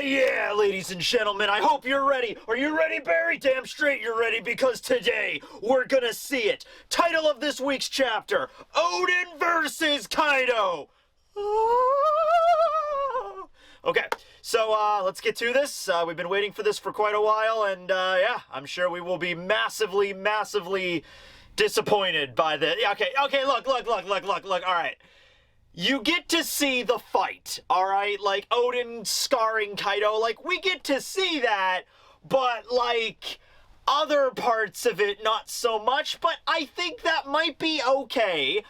Yeah, ladies and gentlemen, I hope you're ready. Are you ready, Barry? Damn straight you're ready, because today we're gonna see it. Title of this week's chapter, Odin versus Kaido. Okay, so let's get to this. We've been waiting for this for quite a while, and yeah, I'm sure we will be massively disappointed by the... Okay, look, all right. You get to see the fight, alright? Like, Odin scarring Kaido, like, we get to see that, but, like, other parts of it, not so much, but I think that might be okay,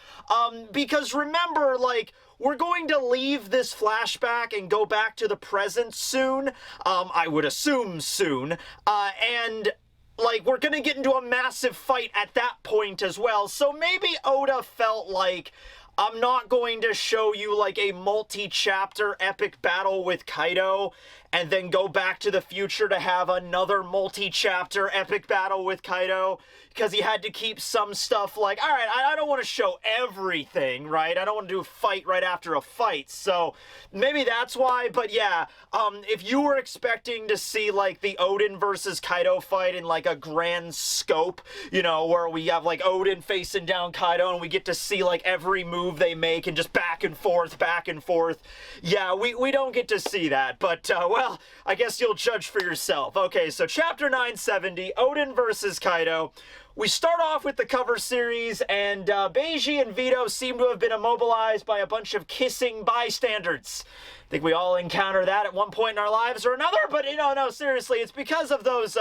because remember, like, we're going to leave this flashback and go back to the present soon, I would assume soon, and... like, we're gonna get into a massive fight at that point as well, so maybe Oda felt like, I'm not going to show you, like, a multi-chapter epic battle with Kaido, and then go back to the future to have another multi-chapter epic battle with Kaido, because he had to keep some stuff like, alright, I don't want to show everything, right? I don't want to do a fight right after a fight, so maybe that's why, but yeah, if you were expecting to see, like, the Odin versus Kaido fight in, like, a grand scope, you know, where we have, like, Odin facing down Kaido, and we get to see, like, every move they make, and just back and forth, yeah, we don't get to see that, but, well, I guess you'll judge for yourself. Okay, so chapter 970, Odin versus Kaido. We start off with the cover series, and Beiji and Vito seem to have been immobilized by a bunch of kissing bystanders. I think we all encounter that at one point in our lives or another, but, you know, no, seriously, it's because of those,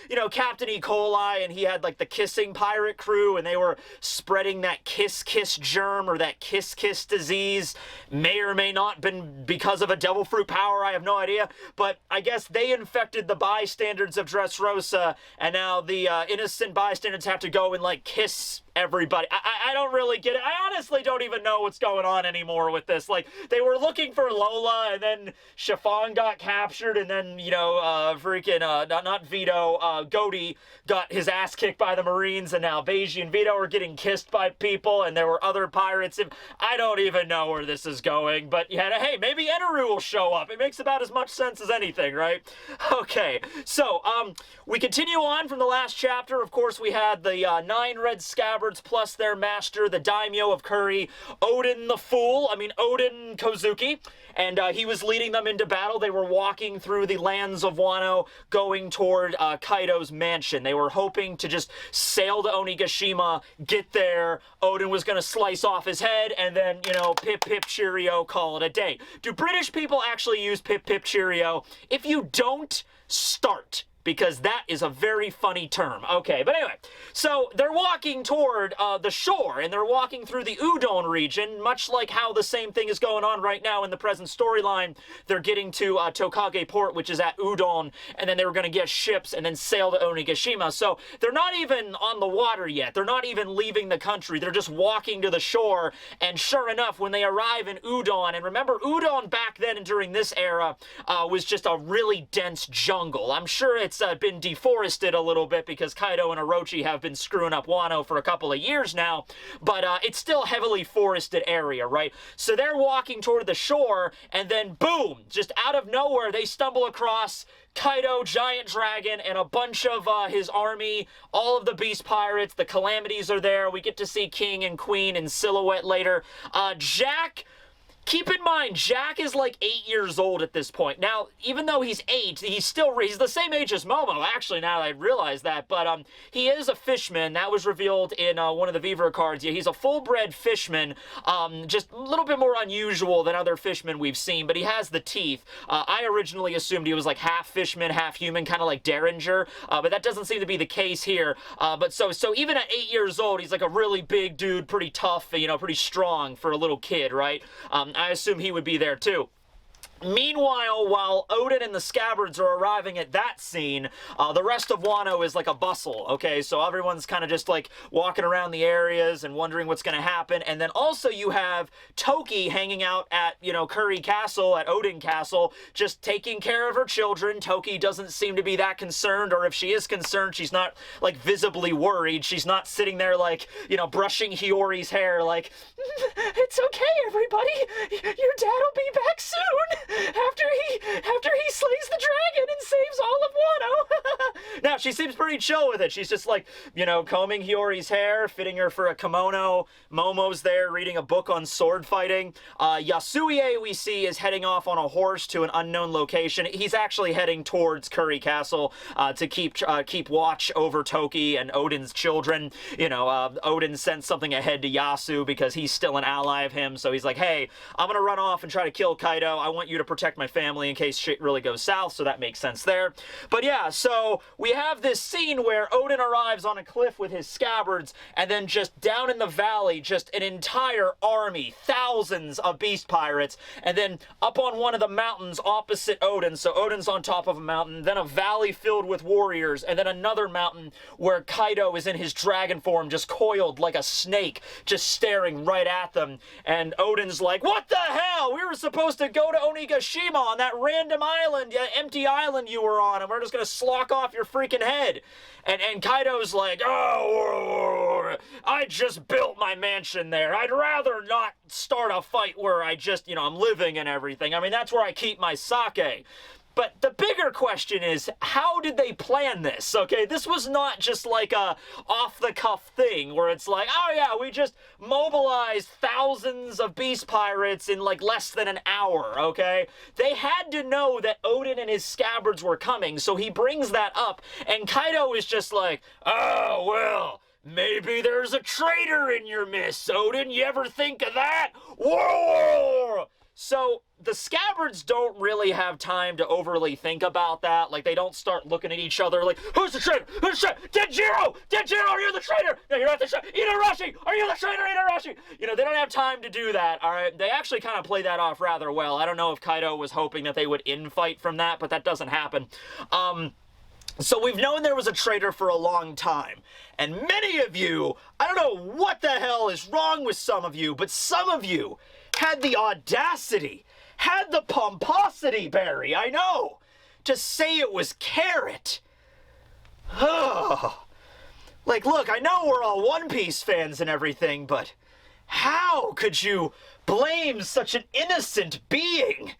you know, Captain E. coli, and he had, like, the kissing pirate crew, and they were spreading that kiss-kiss germ, or that kiss-kiss disease. May or may not been because of a devil fruit power, I have no idea, but I guess they infected the bystanders of Dressrosa, and now the innocent bystanders have to go and, like, kiss everybody. I don't really get it. I honestly don't even know what's going on anymore with this. Like, they were looking for Lola, and then Chiffon got captured, and then, you know, freaking, not Vito, Goaty got his ass kicked by the Marines, and now Beiji and Vito are getting kissed by people, and there were other pirates. I don't even know where this is going, but yeah, hey, maybe Eneru will show up. It makes about as much sense as anything, right? Okay, so, we continue on from the last chapter. Of course, we had the 9 red scabbards plus their master, the daimyo of Curry, Odin the Fool, Odin Kozuki, and he was leading them into battle. They were walking through the lands of Wano, going toward Kaido's mansion. They were hoping to just sail to Onigashima, get there, Odin was going to slice off his head, and then, you know, pip pip cheerio, call it a day. Do British people actually use pip pip cheerio? If you don't, start, because that is a very funny term. Okay, but anyway, so they're walking toward the shore, and they're walking through the Udon region, much like how the same thing is going on right now in the present storyline. They're getting to Tokage Port, which is at Udon, and then they were going to get ships and then sail to Onigashima. So they're not even on the water yet. They're not even leaving the country. They're just walking to the shore, and sure enough, when they arrive in Udon, and remember, Udon back then and during this era was just a really dense jungle. I'm sure it's been deforested a little bit because Kaido and Orochi have been screwing up Wano for a couple of years now, but it's still a heavily forested area, right? So they're walking toward the shore, and then boom, just out of nowhere, they stumble across Kaido, Giant Dragon, and a bunch of his army, all of the Beast Pirates. The Calamities are there. We get to see King and Queen in silhouette later. Jack... Keep in mind, Jack is like 8 years old at this point. Now, even though he's 8, he's the same age as Momo, actually, now that I realize that. But he is a fishman. That was revealed in one of the Vivre cards. Yeah, he's a full-bred fishman, just a little bit more unusual than other fishmen we've seen, but he has the teeth. I originally assumed he was like half fishman, half human, kind of like Derringer, but that doesn't seem to be the case here. But so even at 8 years old, he's like a really big dude, pretty tough, you know, pretty strong for a little kid, right? I assume he would be there too. Meanwhile, while Odin and the Scabbards are arriving at that scene, the rest of Wano is like a bustle, okay? So everyone's kind of just like walking around the areas and wondering what's going to happen. And then also you have Toki hanging out at, you know, Curry Castle, at Odin Castle, just taking care of her children. Toki doesn't seem to be that concerned, or if she is concerned, she's not like visibly worried. She's not sitting there like, you know, brushing Hiyori's hair like, it's okay, everybody. Your dad will be back soon. After he slays the dragon and saves all of Wano. Now, she seems pretty chill with it. She's just like, you know, combing Hiyori's hair, fitting her for a kimono. Momo's there reading a book on sword fighting. Yasuie, we see, is heading off on a horse to an unknown location. He's actually heading towards Curry Castle to keep watch over Toki and Odin's children. You know, Odin sent something ahead to Yasu because he's still an ally of him. So he's like, hey, I'm going to run off and try to kill Kaido. I want you to protect my family in case shit really goes south. So that makes sense there. But yeah, so we have this scene where Odin arrives on a cliff with his scabbards, and then just down in the valley, just an entire army, thousands of beast pirates, and then up on one of the mountains opposite Odin. So Odin's on top of a mountain, then a valley filled with warriors, and then another mountain where Kaido is in his dragon form, just coiled like a snake, just staring right at them. And Odin's like, what the hell? We were supposed to go to Onigashima on that random island, empty island you were on, and we're just gonna slock off your freaking head. And Kaido's like, oh, I just built my mansion there. I'd rather not start a fight where I just, you know, I'm living and everything. I mean, that's where I keep my sake. But the bigger question is, how did they plan this? Okay, this was not just like a off-the-cuff thing where it's like, oh yeah, we just mobilized thousands of beast pirates in like less than an hour, okay? They had to know that Odin and his scabbards were coming, so he brings that up, and Kaido is just like, oh, well, maybe there's a traitor in your midst, Odin. You ever think of that? Whoa! So the scabbards don't really have time to overly think about that. Like, they don't start looking at each other like, who's the traitor? Who's the traitor? Denjiro! Denjiro, are you the traitor? No, you're not the traitor. Itarashi! Are you the traitor, Itarashi? You know, they don't have time to do that, all right? They actually kind of play that off rather well. I don't know if Kaido was hoping that they would infight from that, but that doesn't happen. So we've known there was a traitor for a long time. And many of you, I don't know what the hell is wrong with some of you, but some of you had the audacity, had the pomposity, Barry, I know, to say it was Carrot. Like, look, I know we're all One Piece fans and everything, but how could you blame such an innocent being?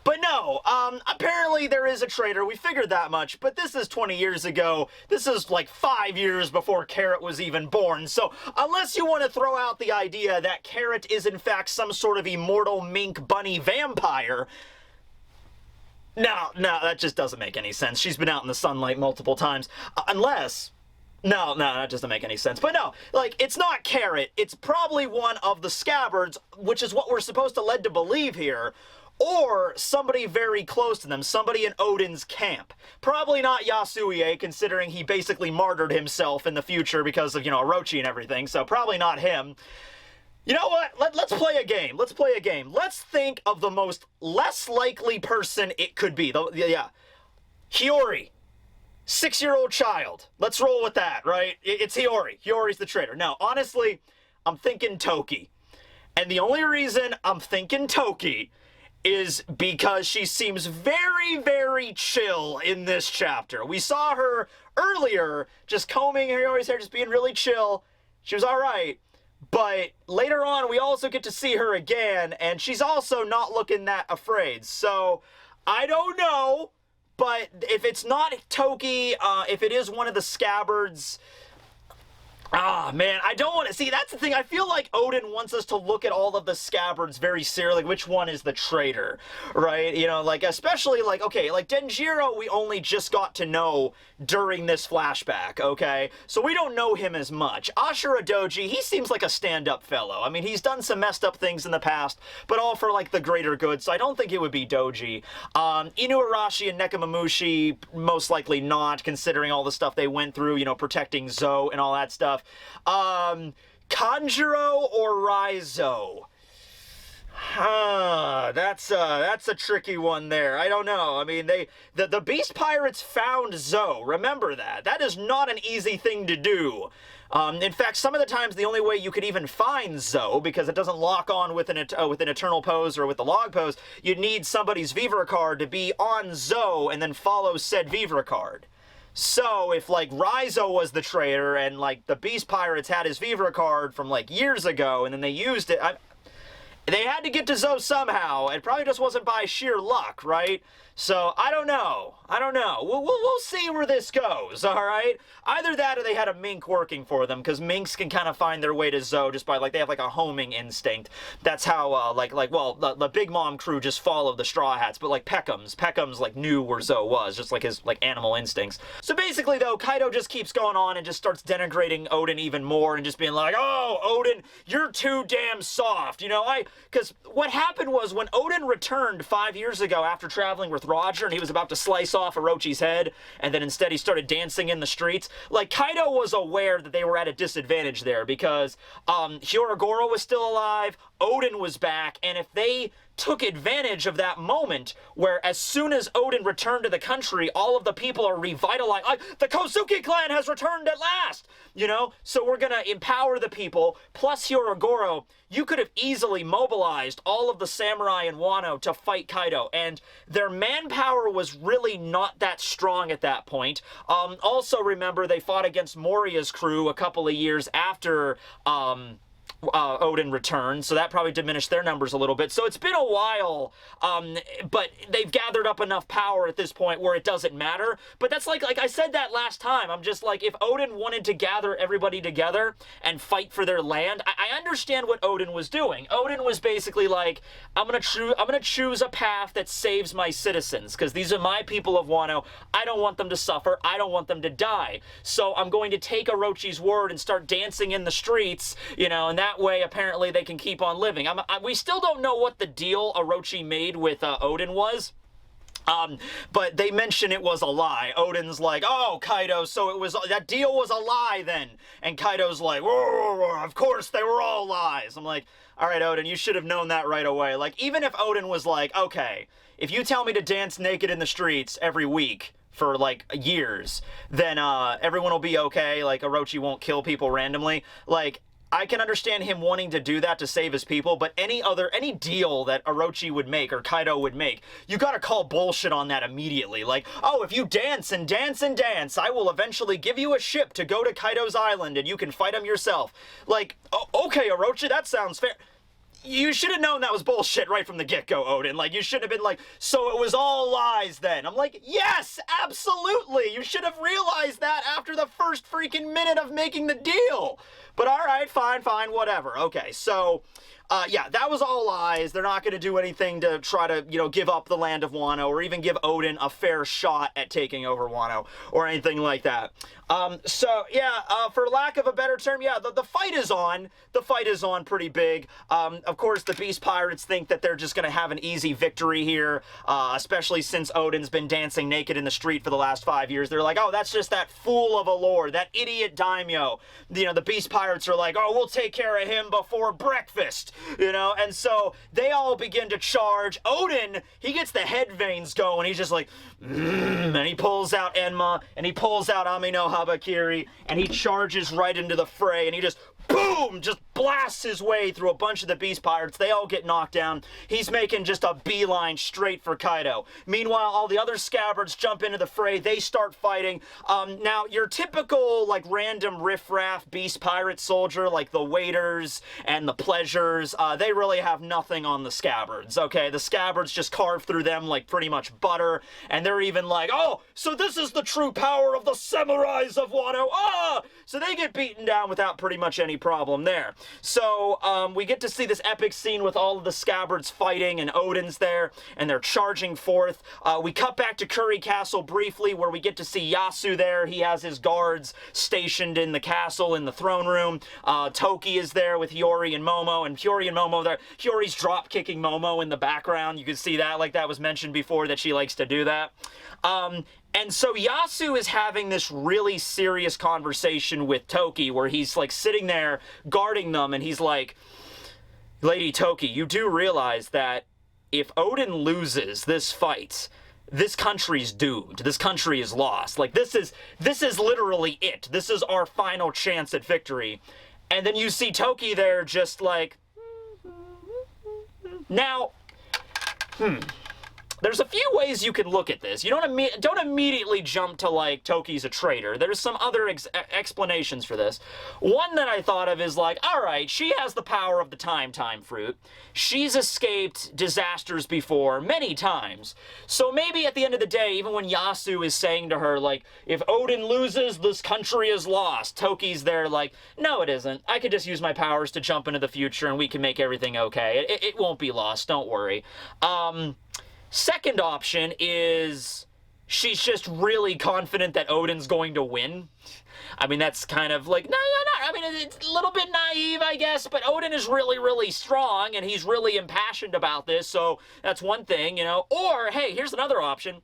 But no, apparently there is a traitor. We figured that much, but this is 20 years ago. This is like 5 years before Carrot was even born. So unless you want to throw out the idea that Carrot is in fact some sort of immortal mink bunny vampire, no, that just doesn't make any sense. She's been out in the sunlight multiple times. No, that doesn't make any sense. But no, like, it's not Carrot. It's probably one of the scabbards, which is what we're supposed to lead to believe here. Or somebody very close to them, somebody in Odin's camp. Probably not Yasuie, considering he basically martyred himself in the future because of, you know, Orochi and everything, so probably not him. You know what? Let's play a game. Let's play a game. Let's think of the most less likely person it could be. Hiyori. 6-year-old child. Let's roll with that, right? It's Hiyori. Hiyori's the traitor. Now, honestly, I'm thinking Toki. And the only reason I'm thinking Toki is because she seems very, very chill in this chapter. We saw her earlier just combing Hiyori's hair, just being really chill. She was alright. But later on, we also get to see her again, and she's also not looking that afraid. So, I don't know, but if it's not Toki, if it is one of the scabbards, man, I don't want to... See, that's the thing. I feel like Odin wants us to look at all of the scabbards very seriously. Which one is the traitor, right? You know, like, especially, like, okay, like, Denjiro we only just got to know during this flashback, okay? So we don't know him as much. Ashura Doji, he seems like a stand-up fellow. I mean, he's done some messed up things in the past, but all for, like, the greater good, so I don't think it would be Doji. Inuarashi and Nekomamushi, most likely not, considering all the stuff they went through, you know, protecting Zo and all that stuff. Kanjuro or Raizo? That's a tricky one there. I don't know. I mean, the Beast Pirates found Zo. Remember that. That is not an easy thing to do. In fact, some of the times the only way you could even find Zo, because it doesn't lock on with an Eternal Pose or with the Log Pose, you'd need somebody's Vivre card to be on Zo and then follow said Vivre card. So, if, like, Raizo was the traitor, and, like, the Beast Pirates had his Vivre card from, like, years ago, and then they used it, they had to get to Zoe somehow. It probably just wasn't by sheer luck, right? So, I don't know. We'll see where this goes, all right? Either that or they had a mink working for them, because minks can kind of find their way to Zoe just by, like, they have, like, a homing instinct. That's how, well, the Big Mom crew just followed the Straw Hats, but, like, Peckham's, like, knew where Zoe was, just like his, like, animal instincts. So, basically, though, Kaido just keeps going on and just starts denigrating Odin even more and just being like, oh, Odin, you're too damn soft, you know? Because what happened was when Odin returned 5 years ago after traveling with Roger and he was about to slice off Orochi's head, and then instead he started dancing in the streets, like, Kaido was aware that they were at a disadvantage there because Hyorogoro was still alive, Odin was back, and if they took advantage of that moment where as soon as Odin returned to the country, all of the people are revitalized. Like, the Kozuki clan has returned at last, you know? So we're gonna empower the people, plus Hyorogoro. You could have easily mobilized all of the samurai in Wano to fight Kaido, and their manpower was really not that strong at that point. Also, remember, they fought against Moria's crew a couple of years after, Odin returned, so that probably diminished their numbers a little bit. So it's been a while, but they've gathered up enough power at this point where it doesn't matter. But that's like I said that last time. I'm just like, if Odin wanted to gather everybody together and fight for their land, I understand what Odin was doing. Odin was basically like, I'm gonna choose a path that saves my citizens, because these are my people of Wano. I don't want them to suffer. I don't want them to die. So I'm going to take Orochi's word and start dancing in the streets, you know, and that way apparently they can keep on living. We still don't know what the deal Orochi made with Odin was. But they mention it was a lie. Odin's like, oh, Kaido, so that deal was a lie then. And Kaido's like, whoa, of course they were all lies. I'm like, all right, Odin, you should have known that right away. Like, even if Odin was like, okay, if you tell me to dance naked in the streets every week for like years, then everyone will be okay. Like, Orochi won't kill people randomly. Like, I can understand him wanting to do that to save his people, but any deal that Orochi would make or Kaido would make, you gotta call bullshit on that immediately. Like, oh, if you dance and dance and dance, I will eventually give you a ship to go to Kaido's island and you can fight him yourself. Like, okay, Orochi, that sounds fair. You should have known that was bullshit right from the get-go, Odin. Like, you should have been like, so it was all lies then. I'm like, yes, absolutely. You should have realized that after the first freaking minute of making the deal. But all right, fine, whatever. Okay, so, yeah, that was all lies. They're not going to do anything to try to, you know, give up the land of Wano or even give Odin a fair shot at taking over Wano or anything like that. So, yeah, for lack of a better term, yeah, the fight is on. The fight is on pretty big. Of course, the Beast Pirates think that they're just going to have an easy victory here, especially since Odin's been dancing naked in the street for the last 5 years. They're like, oh, that's just that fool of a lord, that idiot daimyo. You know, the Beast Pirates are like, oh, we'll take care of him before breakfast, you know? And so they all begin to charge. Odin, he gets the head veins going. He's just like, and he pulls out Enma, and he pulls out Amino Habakiri, and he charges right into the fray, and he just, boom, just blasts his way through a bunch of the Beast Pirates. They all get knocked down. He's making just a beeline straight for Kaido. Meanwhile, all the other scabbards jump into the fray. They start fighting. Now, your typical, like, random riffraff Beast Pirate soldier, like the Waiters and the Pleasures, they really have nothing on the scabbards, okay? The scabbards just carve through them like pretty much butter, and they're even like, oh, so this is the true power of the samurais of Wano. Ah! So they get beaten down without pretty much any problem there. So we get to see this epic scene with all of the scabbards fighting, and Odin's there, and they're charging forth. We cut back to Curry Castle briefly, where we get to see Yasu there. He has his guards stationed in the castle, in the throne room. Toki is there with Hiyori and Momo, and Hiyori and Momo there. Hiyori's drop-kicking Momo in the background. You can see that, like that was mentioned before, that she likes to do that. And so Yasu is having this really serious conversation with Toki, where he's like sitting there guarding them, and he's like, Lady Toki, you do realize that if Odin loses this fight, this country's doomed. This country is lost. Like, this is literally it. This is our final chance at victory. And then you see Toki there just like, now, there's a few ways you can look at this. You don't immediately jump to, like, Toki's a traitor. There's some other explanations for this. One that I thought of is, like, all right, she has the power of the time fruit. She's escaped disasters before many times. So maybe at the end of the day, even when Yasu is saying to her, like, if Odin loses, this country is lost, Toki's there like, no, it isn't. I could just use my powers to jump into the future and we can make everything okay. It won't be lost, don't worry. Second option is she's just really confident that Odin's going to win. I mean, that's kind of like, no. I mean, it's a little bit naive, I guess, but Odin is really, really strong, and he's really impassioned about this, so that's one thing, you know. Or, hey, here's another option,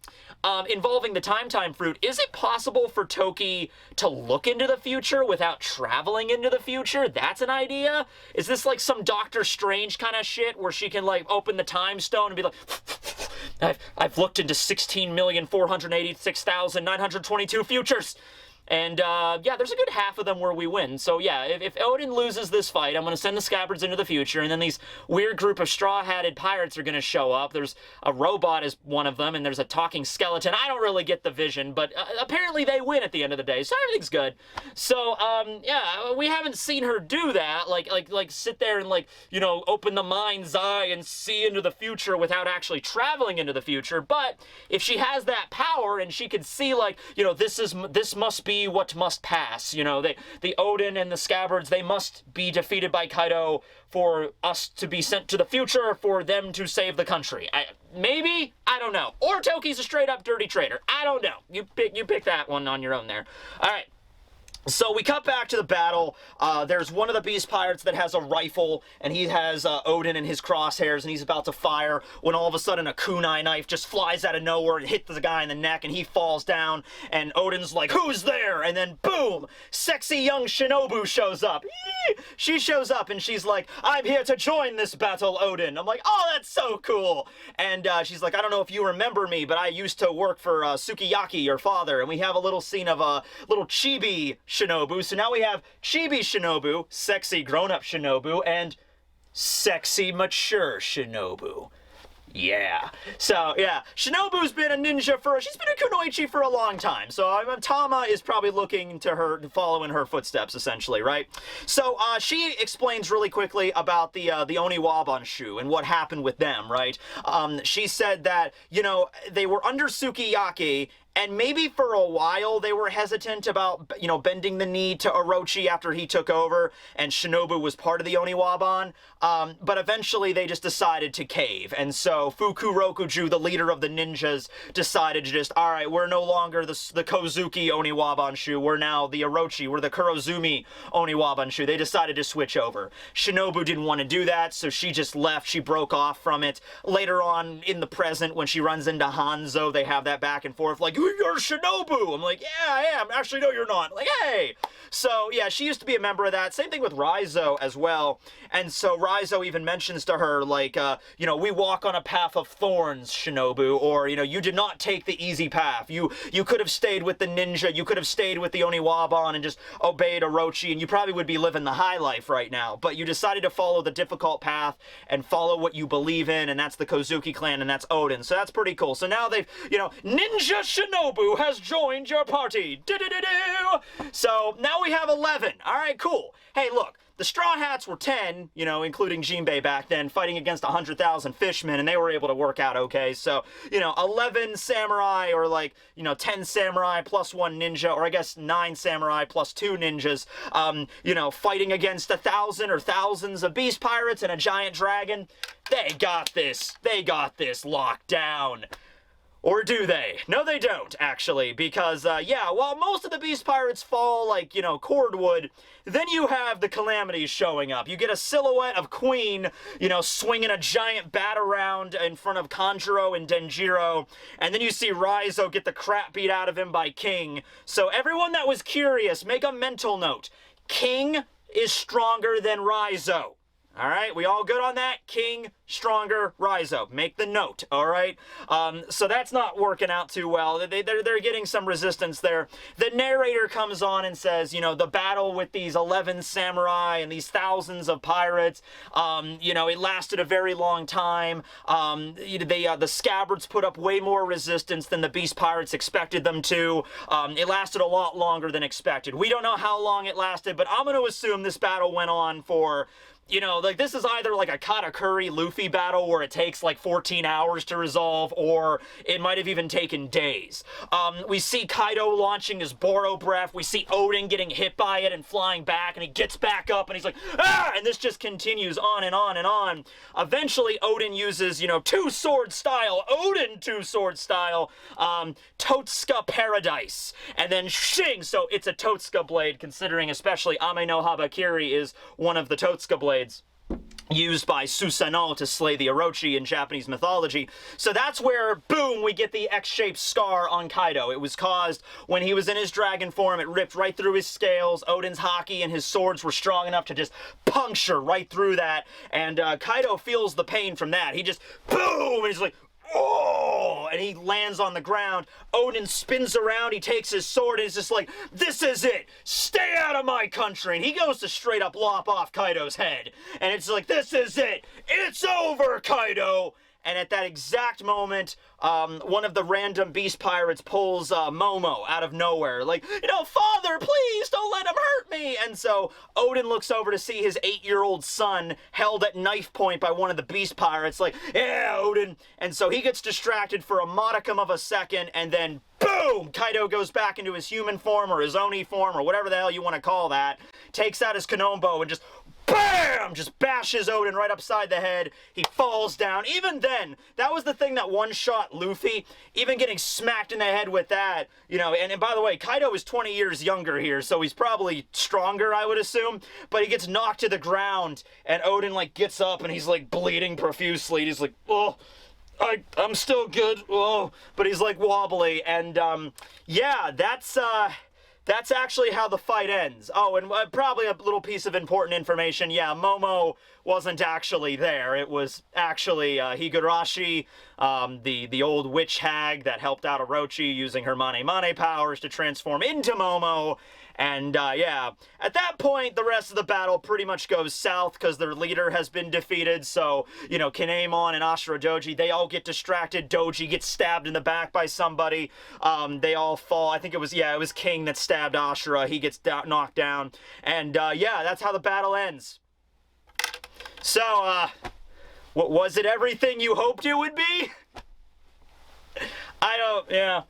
involving the time fruit. Is it possible for Toki to look into the future without traveling into the future? That's an idea? Is this like some Doctor Strange kind of shit, where she can, like, open the time stone and be like, I've looked into 16,486,922 futures. And, yeah, there's a good half of them where we win. So, yeah, if Odin loses this fight, I'm going to send the scabbards into the future, and then these weird group of straw-hatted pirates are going to show up. There's a robot is one of them, and there's a talking skeleton. I don't really get the vision, but apparently they win at the end of the day, so everything's good. So, yeah, we haven't seen her do that, like sit there and, like, you know, open the mind's eye and see into the future without actually traveling into the future. But if she has that power and she could see, like, you know, this must be what must pass, you know, the Odin and the scabbards, they must be defeated by Kaido for us to be sent to the future, for them to save the country. Maybe? I don't know. Or Toki's a straight up dirty traitor. I don't know. You pick that one on your own there. All right. So we cut back to the battle. There's one of the beast pirates that has a rifle, and he has Odin in his crosshairs, and he's about to fire when all of a sudden a kunai knife just flies out of nowhere and hits the guy in the neck, and he falls down, and Odin's like, who's there? And then boom, sexy young Shinobu shows up. She shows up, and she's like, I'm here to join this battle, Odin. I'm like, oh, that's so cool. And she's like, I don't know if you remember me, but I used to work for Sukiyaki, your father, and we have a little scene of a little chibi Shinobu. So now we have chibi Shinobu, sexy grown-up Shinobu, and sexy mature Shinobu. Yeah. So, yeah. Shinobu's been a ninja she's been a kunoichi for a long time. So, Tama is probably looking to her, to follow in her footsteps, essentially, right? So, she explains really quickly about the Oniwabanshu and what happened with them, right? She said that, you know, they were under Sukiyaki, and maybe for a while they were hesitant about, you know, bending the knee to Orochi after he took over, and Shinobu was part of the Oniwaban. But eventually they just decided to cave. And so Fukurokuju, the leader of the ninjas, decided to just, all right, we're no longer the Kozuki Oniwabanshu. We're now the Orochi. We're the Kurozumi Oniwabanshu. They decided to switch over. Shinobu didn't want to do that, so she just left. She broke off from it. Later on in the present, when she runs into Hanzo, they have that back and forth, like, you're Shinobu. I'm like, yeah, I am. Actually, no, you're not. Like, hey. So, yeah, she used to be a member of that. Same thing with Raizo as well. And so Raizo even mentions to her, like, you know, we walk on a path of thorns, Shinobu, or, you know, you did not take the easy path. You could have stayed with the ninja. You could have stayed with the Oniwaban and just obeyed Orochi, and you probably would be living the high life right now. But you decided to follow the difficult path and follow what you believe in, and that's the Kozuki clan, and that's Odin. So that's pretty cool. So now they've, you know, Ninja Shinobu has joined your party. Do-do-do-do. So now we have 11. All right, cool. Hey, look. The Straw Hats were 10, you know, including Jinbei back then, fighting against 100,000 fishmen, and they were able to work out okay. So, you know, 11 samurai, or like, you know, 10 samurai plus 1 ninja, or I guess 9 samurai plus 2 ninjas, you know, fighting against 1,000 or thousands of beast pirates and a giant dragon. They got this. They got this locked down. Or do they? No, they don't, actually, because, yeah, while most of the beast pirates fall like, you know, cordwood, then you have the calamities showing up. You get a silhouette of Queen, you know, swinging a giant bat around in front of Kanjuro and Denjiro, and then you see Raizo get the crap beat out of him by King. So everyone that was curious, make a mental note. King is stronger than Raizo. All right, we all good on that? King stronger, Raizo. Make the note, all right? So that's not working out too well. They're getting some resistance there. The narrator comes on and says, you know, the battle with these 11 samurai and these thousands of pirates, you know, it lasted a very long time. The scabbards put up way more resistance than the beast pirates expected them to. It lasted a lot longer than expected. We don't know how long it lasted, but I'm going to assume this battle went on for, you know, like, this is either like a Katakuri Luffy battle where it takes like 14 hours to resolve, or it might have even taken days. We see Kaido launching his Boro breath. We see Odin getting hit by it and flying back, and he gets back up and he's like, ah! And this just continues on and on and on. Eventually, Odin uses, you know, two-sword style, Odin two-sword style, Totsuka Paradise. And then shing! So it's a Totsuka blade, considering especially Ame no Habakiri is one of the Totsuka blades used by Susanoo to slay the Orochi in Japanese mythology. So that's where, boom, we get the X-shaped scar on Kaido. It was caused when he was in his dragon form. It ripped right through his scales. Odin's haki and his swords were strong enough to just puncture right through that. And Kaido feels the pain from that. He just, boom, and he's like, oh, and he lands on the ground. Odin spins around, he takes his sword, and is just like, this is it! Stay out of my country! And he goes to straight up lop off Kaido's head. And it's like, this is it! It's over, Kaido! And at that exact moment, one of the random beast pirates pulls Momo out of nowhere. Like, you know, father, please don't let him hurt me. And so Odin looks over to see his 8-year-old son held at knife point by one of the beast pirates. Like, yeah, Odin. And so he gets distracted for a modicum of a second, and then boom! Kaido goes back into his human form or his Oni form or whatever the hell you want to call that. Takes out his Konombo and just BAM! Just bashes Odin right upside the head. He falls down. Even then, that was the thing that one-shot Luffy. Even getting smacked in the head with that, you know, and by the way, Kaido is 20 years younger here, so he's probably stronger, I would assume, but he gets knocked to the ground, and Odin, like, gets up, and he's, like, bleeding profusely. He's like, oh, I'm still good, oh, but he's, like, wobbly, and, yeah, that's actually how the fight ends. Oh, and probably a little piece of important information. Yeah, Momo wasn't actually there. It was actually Higurashi, the old witch hag that helped out Orochi using her Mane powers to transform into Momo. And, yeah, at that point, the rest of the battle pretty much goes south because their leader has been defeated. So, you know, Kinemon and Ashura Doji, they all get distracted. Doji gets stabbed in the back by somebody. They all fall. I think it was King that stabbed Ashura. He gets knocked down. And, yeah, that's how the battle ends. So, what was it everything you hoped it would be? Yeah.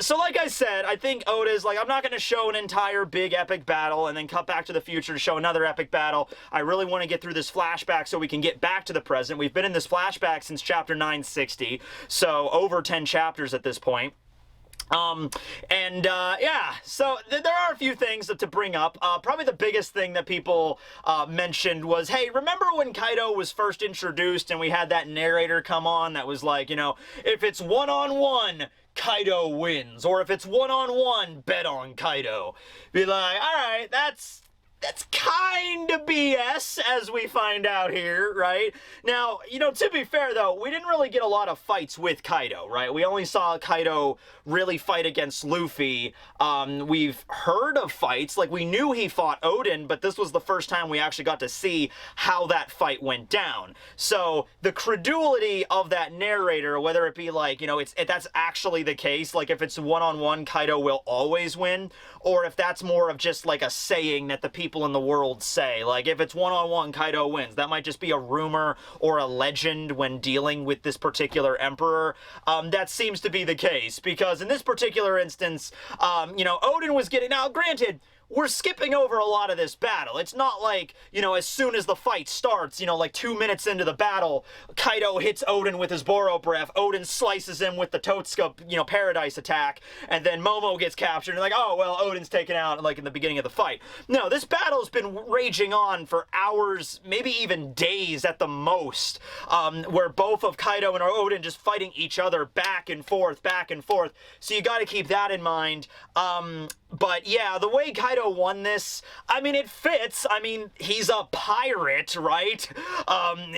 So like I said, I think Oda's like, I'm not going to show an entire big epic battle and then cut back to the future to show another epic battle. I really want to get through this flashback so we can get back to the present. We've been in this flashback since chapter 960, so over 10 chapters at this point. Yeah, so there are a few things to bring up. Probably the biggest thing that people mentioned was, hey, remember when Kaido was first introduced and we had that narrator come on that was like, you know, if it's one-on-one, Kaido wins, or if it's one-on-one, bet on Kaido. Be like, all right, that's kind of BS, as we find out here, right? Now, you know, to be fair, though, we didn't really get a lot of fights with Kaido, right? We only saw Kaido really fight against Luffy. We've heard of fights, like we knew he fought Odin, but this was the first time we actually got to see how that fight went down. So the credulity of that narrator, whether it be like, you know, that's actually the case, like if it's one-on-one, Kaido will always win, or if that's more of just like a saying that the people in the world say, like if it's one-on-one, Kaido wins. That might just be a rumor or a legend when dealing with this particular emperor. That seems to be the case, because in this particular instance, you know, Odin was getting, now granted, we're skipping over a lot of this battle. It's not like, you know, as soon as the fight starts, you know, like 2 minutes into the battle, Kaido hits Odin with his Boro breath, Odin slices him with the Totsuka, you know, Paradise Attack, and then Momo gets captured, and like, oh, well, Odin's taken out, like, in the beginning of the fight. No, this battle's been raging on for hours, maybe even days at the most, where both of Kaido and Odin just fighting each other back and forth, so you gotta keep that in mind. But yeah, the way Kaido won this, I mean, it fits. I mean, he's a pirate, right?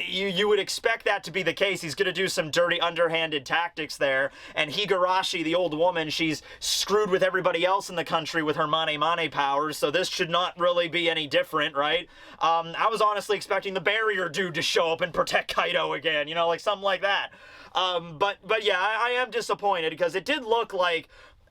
You would expect that to be the case. He's going to do some dirty, underhanded tactics there. And Higurashi, the old woman, she's screwed with everybody else in the country with her mane powers, so this should not really be any different, right? I was honestly expecting the barrier dude to show up and protect Kaido again, you know, like something like that. But yeah, I am disappointed because it did look like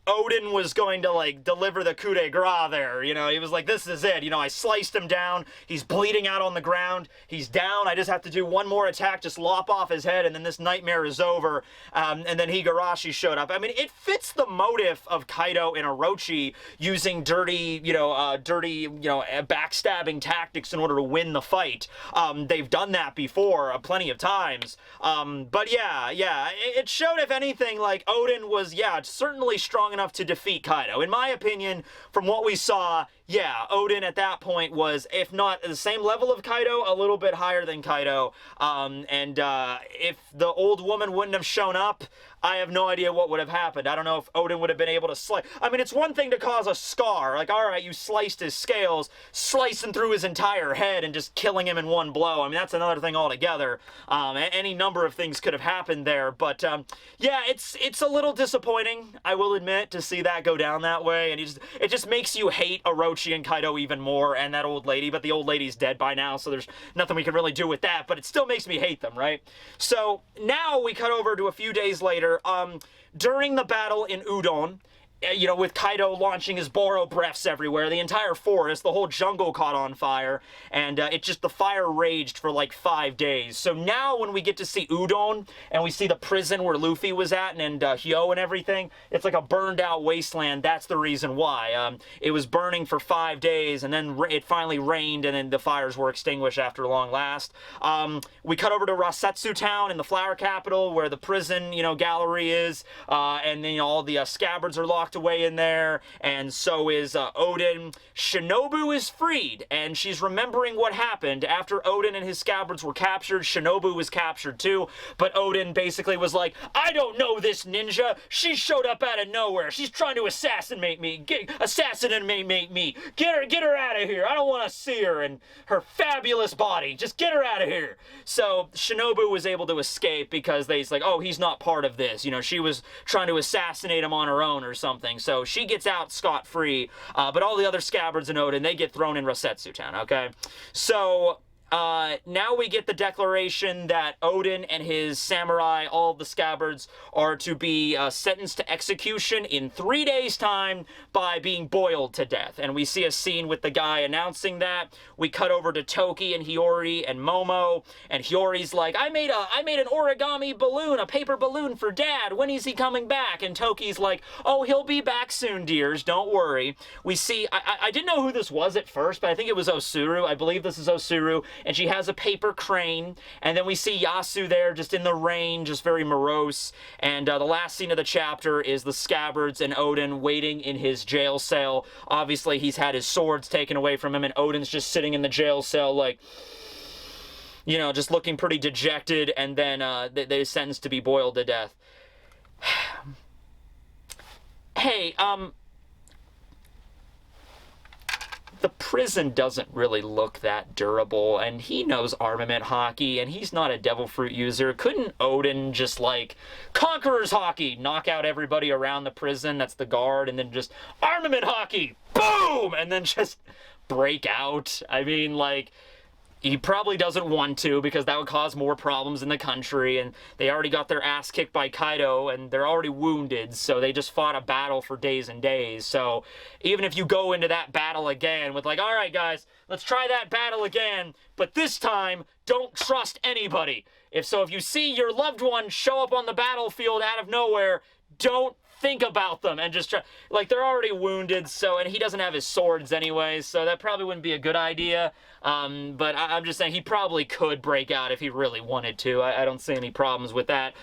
Odin was going to, like, deliver the coup de grace there. You know, he was like, this is it. You know, I sliced him down. He's bleeding out on the ground. He's down. I just have to do one more attack, just lop off his head, and then this nightmare is over. And then Higurashi showed up. I mean, it fits the motive of Kaido and Orochi using dirty, backstabbing tactics in order to win the fight. They've done that before plenty of times. But yeah, it showed, if anything, like, Odin was, certainly strong enough to defeat Kaido. In my opinion, from what we saw, yeah, Odin at that point was, if not at the same level of Kaido, a little bit higher than Kaido. If the old woman wouldn't have shown up, I have no idea what would have happened. I don't know if Odin would have been able to slice. I mean, it's one thing to cause a scar. Like, all right, you sliced his scales, slicing through his entire head and just killing him in one blow. I mean, that's another thing altogether. Any number of things could have happened there. But, yeah, it's a little disappointing, I will admit, to see that go down that way. And it just makes you hate Orochi and Kaido even more, and that old lady. But the old lady's dead by now, so there's nothing we can really do with that. But it still makes me hate them, right? So now we cut over to a few days later. During the battle in Udon, you know, with Kaido launching his Boro breaths everywhere, the entire forest, the whole jungle caught on fire, and the fire raged for like 5 days. So now when we get to see Udon, and we see the prison where Luffy was at, and Hyo and everything, it's like a burned out wasteland. That's the reason why. It was burning for 5 days, and then it finally rained, and then the fires were extinguished after long last. We cut over to Rasetsu Town in the flower capital, where the prison, you know, gallery is, and then, you know, all the scabbards are locked away in there, and so is Odin. Shinobu is freed, and she's remembering what happened after Odin and his scabbards were captured. Shinobu was captured too, but Odin basically was like, I don't know this ninja. She showed up out of nowhere. She's trying to assassinate me. Assassinate me. Get her out of here. I don't want to see her and her fabulous body. Just get her out of here. So Shinobu was able to escape because they's like, oh, he's not part of this. You know, she was trying to assassinate him on her own or something. So she gets out scot-free, but all the other scabbards in Odin, they get thrown in Rasetsu Town, okay? So now we get the declaration that Odin and his samurai, all of the scabbards, are to be sentenced to execution in 3 days' time by being boiled to death. And we see a scene with the guy announcing that. We cut over to Toki and Hiyori and Momo, and Hiyori's like, I made an origami balloon, a paper balloon for Dad. When is he coming back? And Toki's like, oh, he'll be back soon, dears. Don't worry. We see, I didn't know who this was at first, but I think it was Osuru. I believe this is Osuru. And she has a paper crane, and then we see Yasu there just in the rain, just very morose. And the last scene of the chapter is the scabbards and Odin waiting in his jail cell. Obviously, he's had his swords taken away from him, and Odin's just sitting in the jail cell, like, you know, just looking pretty dejected, and then they're sentenced to be boiled to death. Hey, the prison doesn't really look that durable, and he knows armament hockey, and he's not a devil fruit user. Couldn't Odin just, like, conqueror's hockey, knock out everybody around the prison that's the guard, and then just armament hockey, boom, and then just break out? I mean, like, he probably doesn't want to, because that would cause more problems in the country, and they already got their ass kicked by Kaido, and they're already wounded, so they just fought a battle for days and days. So even if you go into that battle again with, like, all right, guys, let's try that battle again, but this time, don't trust anybody. If you see your loved one show up on the battlefield out of nowhere, don't think about them and just try, like, they're already wounded, so, and he doesn't have his swords anyway, so that probably wouldn't be a good idea. But I'm just saying he probably could break out if he really wanted to. I don't see any problems with that.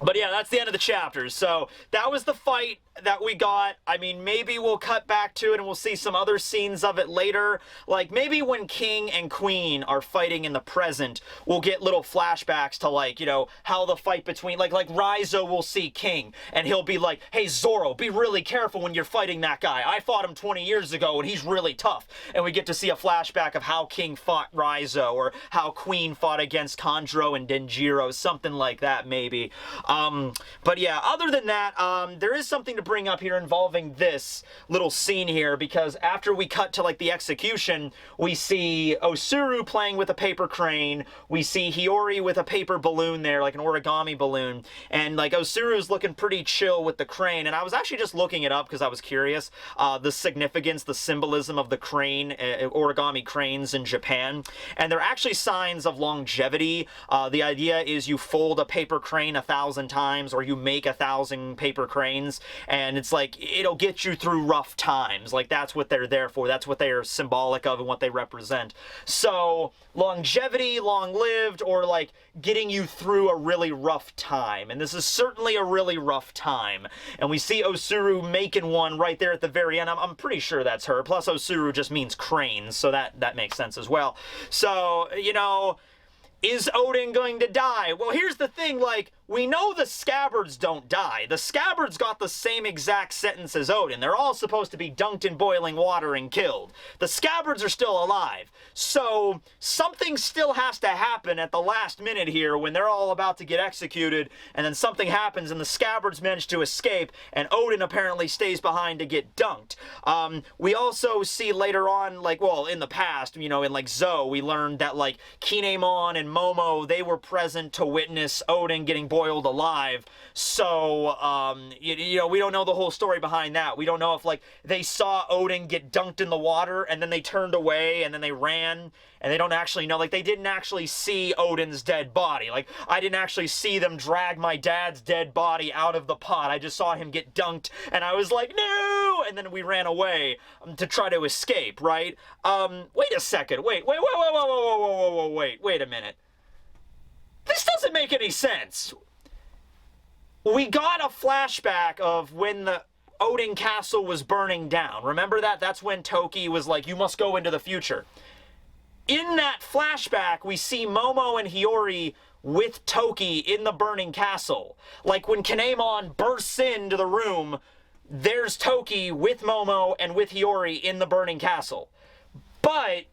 But yeah, that's the end of the chapter. So that was the fight that we got. I mean, maybe we'll cut back to it and we'll see some other scenes of it later. Like, maybe when King and Queen are fighting in the present, we'll get little flashbacks to, like, you know, how the fight between, like Raizo will see King, and he'll be like, hey, Zoro, be really careful when you're fighting that guy. I fought him 20 years ago, and he's really tough. And we get to see a flashback of how King fought Raizo, or how Queen fought against Kanjuro and Denjiro, something like that, maybe. But yeah, other than that, there is something to bring up here involving this little scene here, because after we cut to, like, the execution, we see Osuru playing with a paper crane, we see Hiyori with a paper balloon there, like an origami balloon, and, like, Osuru's looking pretty chill with the crane, and I was actually just looking it up because I was curious, the significance, the symbolism of the crane, origami cranes in Japan, and they're actually signs of longevity. The idea is you fold a paper crane 1,000 times, or you make 1,000 paper cranes, and it's like, it'll get you through rough times. Like, that's what they're there for. That's what they're symbolic of and what they represent. So, longevity, long-lived, or, like, getting you through a really rough time. And this is certainly a really rough time. And we see Osuru making one right there at the very end. I'm pretty sure that's her. Plus, Osuru just means cranes, so that makes sense as well. So, you know, is Odin going to die? Well, here's the thing, like, we know the scabbards don't die. The scabbards got the same exact sentence as Odin. They're all supposed to be dunked in boiling water and killed. The scabbards are still alive. So, something still has to happen at the last minute here when they're all about to get executed, and then something happens and the scabbards manage to escape, and Odin apparently stays behind to get dunked. We also see later on, like, well, in the past, you know, in, like, Zoe, we learned that, like, Kinemon and Momo, they were present to witness Odin getting boiled alive. So, you know, we don't know the whole story behind that. We don't know if, like, they saw Odin get dunked in the water and then they turned away and then they ran, and they don't actually know. Like, they didn't actually see Odin's dead body. Like, I didn't actually see them drag my dad's dead body out of the pot. I just saw him get dunked and I was like, no! And then we ran away to try to escape, right? Wait a second. Wait a minute. This doesn't make any sense. We got a flashback of when the Odin castle was burning down. Remember that? That's when Toki was like, you must go into the future. In that flashback, we see Momo and Hiyori with Toki in the burning castle. Like, when Kinemon bursts into the room, there's Toki with Momo and with Hiyori in the burning castle. But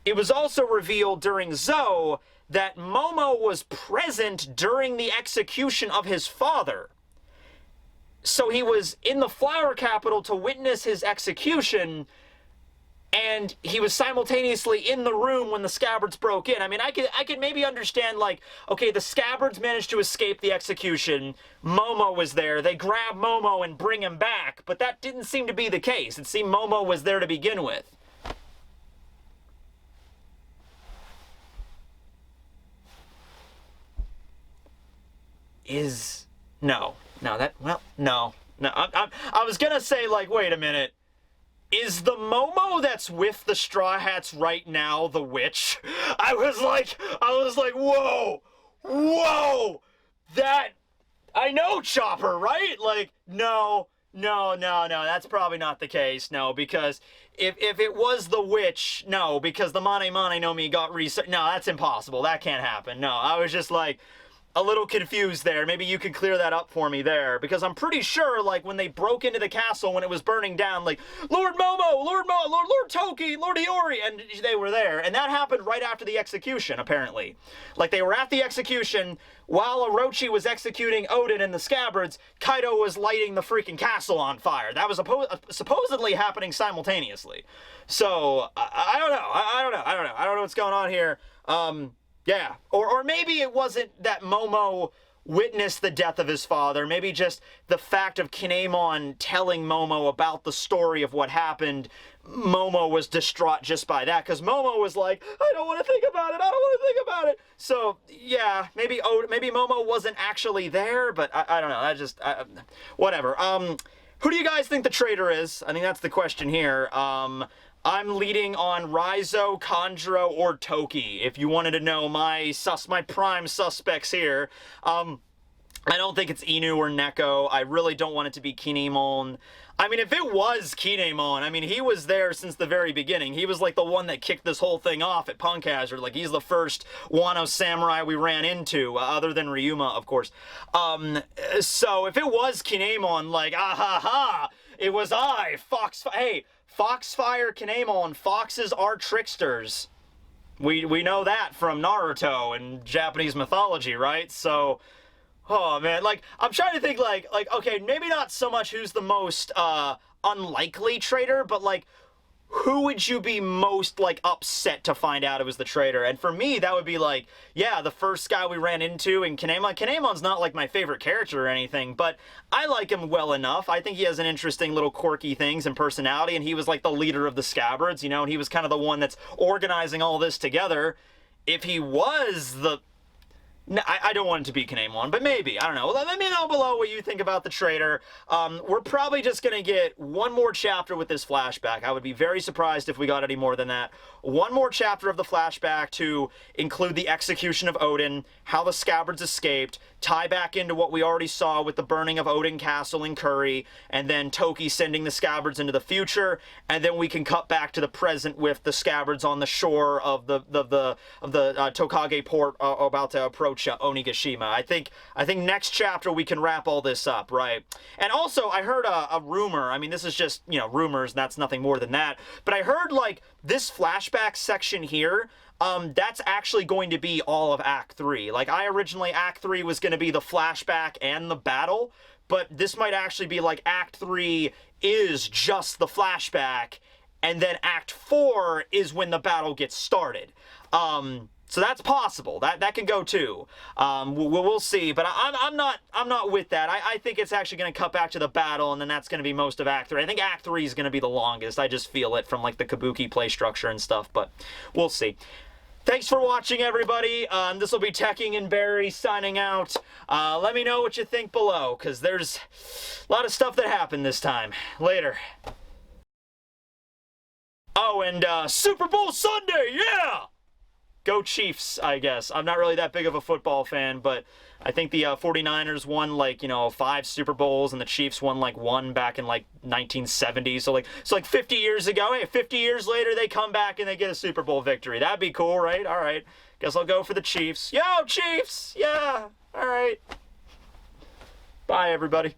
it was also revealed during Zoe that Momo was present during the execution of his father. So he was in the Flower Capital to witness his execution, and he was simultaneously in the room when the scabbards broke in. I mean, I could maybe understand, like, okay, the scabbards managed to escape the execution, Momo was there, they grab Momo and bring him back, but that didn't seem to be the case. It seemed Momo was there to begin with. No, I was gonna say, like, wait a minute, is the Momo that's with the Straw Hats right now the witch? I was like, whoa, that, I know Chopper, right? Like, no, that's probably not the case, no, because if it was the witch, no, because the Mane Mane no Mi got reset, no, that's impossible, that can't happen, no, I was just like, a little confused there. Maybe you could clear that up for me there, because I'm pretty sure, like, when they broke into the castle when it was burning down, like, Lord Momo, Lord Toki, Lord Hiyori, and they were there, and that happened right after the execution, apparently. Like, they were at the execution, while Orochi was executing Odin and the scabbards, Kaido was lighting the freaking castle on fire. That was supposedly happening simultaneously. So, I don't know. I don't know what's going on here. Yeah, or maybe it wasn't that Momo witnessed the death of his father. Maybe just the fact of Kinemon telling Momo about the story of what happened. Momo was distraught just by that, because Momo was like, I don't want to think about it. So, yeah, maybe Momo wasn't actually there, but I don't know. Whatever. Who do you guys think the traitor is? I think that's the question here. I'm leading on Raizo, Kanjuro, or Toki, if you wanted to know my prime suspects here. I don't think it's Inu or Neko. I really don't want it to be Kinemon. I mean, if it was Kinemon, I mean, he was there since the very beginning. He was like the one that kicked this whole thing off at Punk Hazard. Like, he's the first Wano samurai we ran into, other than Ryuma, of course. So if it was Kinemon, like, ah ha ha, it was I, hey, Foxfire Kinemon, foxes are tricksters. We know that from Naruto and Japanese mythology, right? So, oh man, like, I'm trying to think, like, okay, maybe not so much who's the most unlikely traitor, but like, who would you be most, like, upset to find out it was the traitor? And for me, that would be, like, yeah, the first guy we ran into in Kinemon. Kinemon's not, like, my favorite character or anything, but I like him well enough. I think he has an interesting little quirky things and personality, and he was, like, the leader of the scabbards, you know, and he was kind of the one that's organizing all this together. If he was the... No, I don't want it to be Kinemon, but maybe. I don't know. Let me know below what you think about the traitor. We're probably just going to get one more chapter with this flashback. I would be very surprised if we got any more than that. One more chapter of the flashback to include the execution of Odin, how the scabbards escaped, tie back into what we already saw with the burning of Odin Castle in Curry, and then Toki sending the scabbards into the future, and then we can cut back to the present with the scabbards on the shore of the Tokage port about to approach Onigashima. I think next chapter we can wrap all this up, right? And also, I heard a rumor. I mean, this is just, you know, rumors, and that's nothing more than that. But I heard, like, this flashback section here, that's actually going to be all of Act 3. Like, originally, Act 3 was going to be the flashback and the battle, but this might actually be, like, Act 3 is just the flashback, and then Act 4 is when the battle gets started. So that's possible. That can go too. We'll see. But I'm not with that. I think it's actually going to cut back to the battle, and then that's going to be most of Act 3. I think Act 3 is going to be the longest. I just feel it from, like, the Kabuki play structure and stuff. But we'll see. Thanks for watching, everybody. This will be Tekking and Barry signing out. Let me know what you think below, because there's a lot of stuff that happened this time. Later. Oh, and Super Bowl Sunday, yeah! Go Chiefs, I guess. I'm not really that big of a football fan, but I think the 49ers won, like, you know, 5 Super Bowls, and the Chiefs won, like, 1 back in, like, 1970. So, like, 50 years ago, hey, 50 years later, they come back and they get a Super Bowl victory. That'd be cool, right? All right. Guess I'll go for the Chiefs. Yo, Chiefs! Yeah! All right. Bye, everybody.